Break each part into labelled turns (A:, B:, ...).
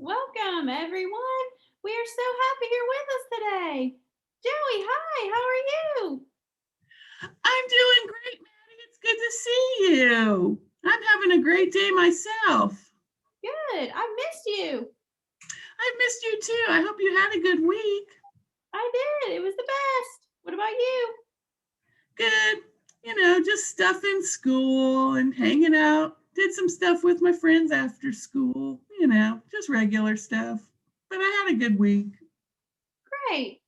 A: Welcome, everyone. We are so happy you're with us today. Joey, hi, how are you?
B: I'm doing great, Maddie. It's good to see you. I'm having a great day myself.
A: Good, I missed you.
B: I've missed you too. I hope you had a good week.
A: I did, it was the best. What about you?
B: Good. Just stuff in school and hanging out. Did some stuff with my friends after school, just regular stuff. But I had a good week.
A: Great.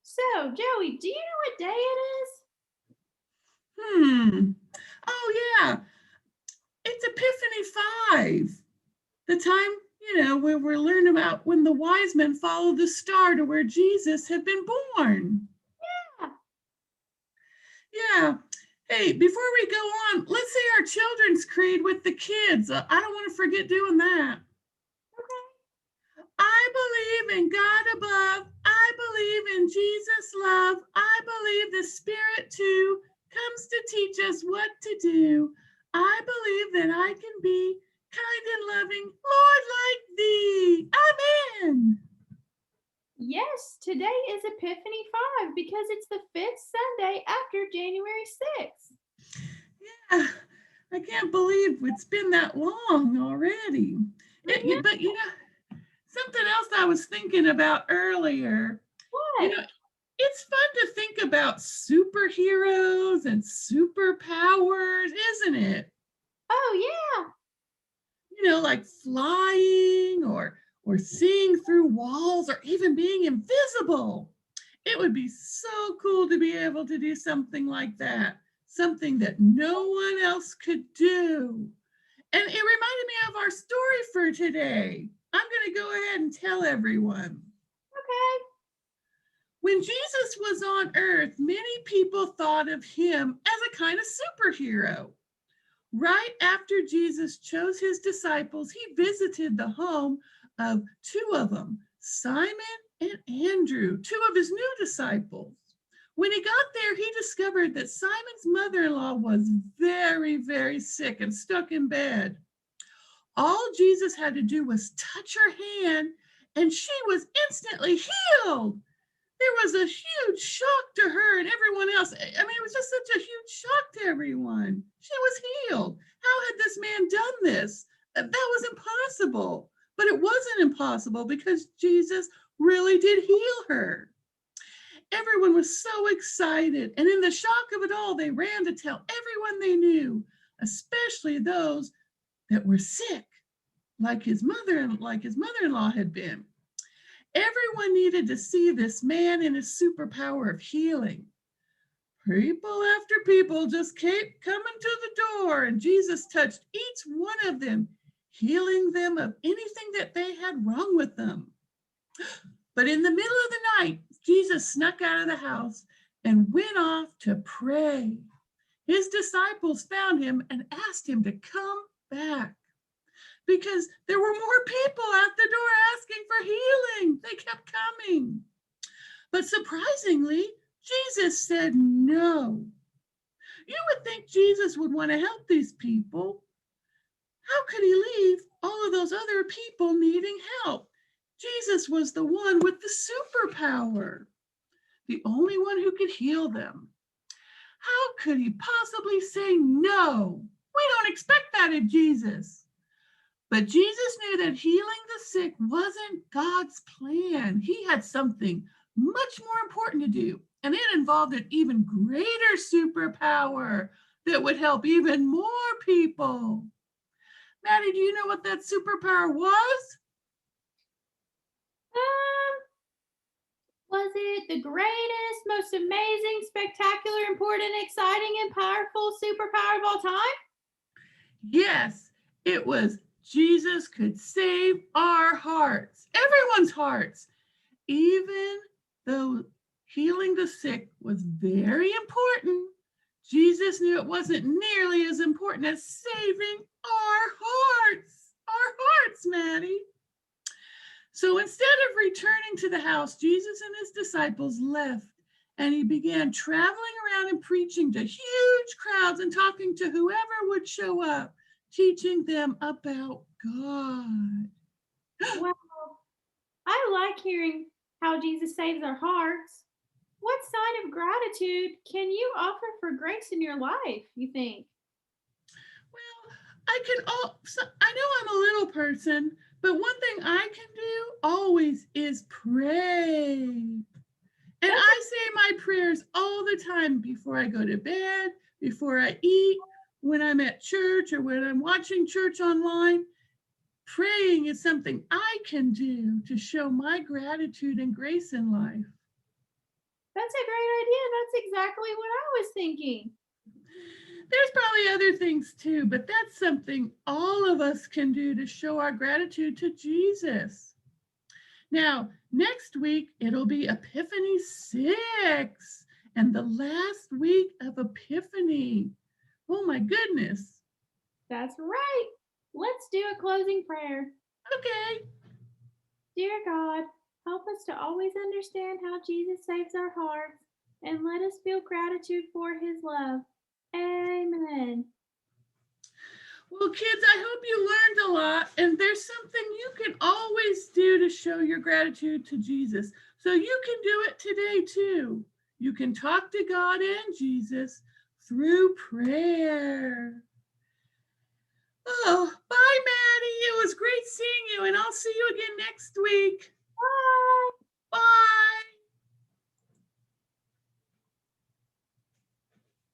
A: So, Joey, do you know what day it is?
B: Hmm. Oh, yeah. It's Epiphany 5. The time, where we're learning about when the wise men followed the star to where Jesus had been born.
A: Yeah.
B: Yeah. Hey, before we go on, let's say our children's creed with the kids. I don't want to forget doing that.
A: Okay.
B: I believe in God above. I believe in Jesus' love. I believe the Spirit too comes to teach us what to do. I believe that I can be kind and loving, Lord, like thee. Amen.
A: Yes, today is Epiphany 5 because it's the fifth Sunday after January 6th.
B: Yeah, I can't believe it's been that long already.
A: I
B: But something else I was thinking about earlier, you
A: What?
B: know, it's fun to think about superheroes and superpowers, isn't it?
A: Oh, yeah.
B: Like flying or seeing through walls or even being invisible. It would be so cool to be able to do something like that, something that no one else could do. And it reminded me of our story for today. I'm going to go ahead and tell everyone.
A: Okay.
B: When Jesus was on earth, many people thought of him as a kind of superhero. Right after Jesus chose his disciples, he visited the home of two of them, Simon and Andrew, two of his new disciples. When he got there, he discovered that Simon's mother in law was very, very sick and stuck in bed. All Jesus had to do was touch her hand, and she was instantly healed. There was a huge shock to her and everyone else. I mean, it was just such a huge shock to everyone. She was healed. How had this man done this? That was impossible. But it wasn't impossible because Jesus really did heal her. Everyone was so excited. And in the shock of it all, they ran to tell everyone they knew, especially those that were sick, like his mother-in-law had been. Everyone needed to see this man and his superpower of healing. People after people just kept coming to the door, and Jesus touched each one of them, healing them of anything that they had wrong with them. But in the middle of the night, Jesus snuck out of the house and went off to pray. His disciples found him and asked him to come back because there were more people at the door asking for healing. They kept coming. But surprisingly, Jesus said no. You would think Jesus would want to help these people. How could he leave all of those other people needing help? Jesus was the one with the superpower, the only one who could heal them. How could he possibly say no? We don't expect that of Jesus. But Jesus knew that healing the sick wasn't God's plan. He had something much more important to do, and it involved an even greater superpower that would help even more people. Maddie, do you know what that superpower was?
A: Um, Was it the greatest, most amazing, spectacular, important, exciting, and powerful superpower of all time?
B: Yes, it was Jesus could save our hearts, everyone's hearts, even though healing the sick was very important. Jesus knew it wasn't nearly as important as saving our hearts. Our hearts, Maddie. So instead of returning to the house, Jesus and his disciples left and he began traveling around and preaching to huge crowds and talking to whoever would show up, teaching them about God.
A: Wow, I like hearing how Jesus saves our hearts. What sign of gratitude can you offer for grace in your life, you think?
B: Well, I know I'm a little person, but one thing I can do always is pray. And
A: That's
B: I say my prayers all the time before I go to bed, before I eat, when I'm at church or when I'm watching church online. Praying is something I can do to show my gratitude and grace in life.
A: that's a great idea. That's exactly what I was thinking.
B: There's probably other things too, but that's something all of us can do to show our gratitude to Jesus. Now, next week, it'll be Epiphany 6 and the last week of Epiphany. Oh my goodness.
A: That's right. Let's do a closing prayer.
B: Okay.
A: Dear God, help us to always understand how Jesus saves our hearts and let us feel gratitude for his love. Amen.
B: Well, kids, I hope you learned a lot, and there's something you can always do to show your gratitude to Jesus. So you can do it today too. You can talk to God and Jesus through prayer. Oh,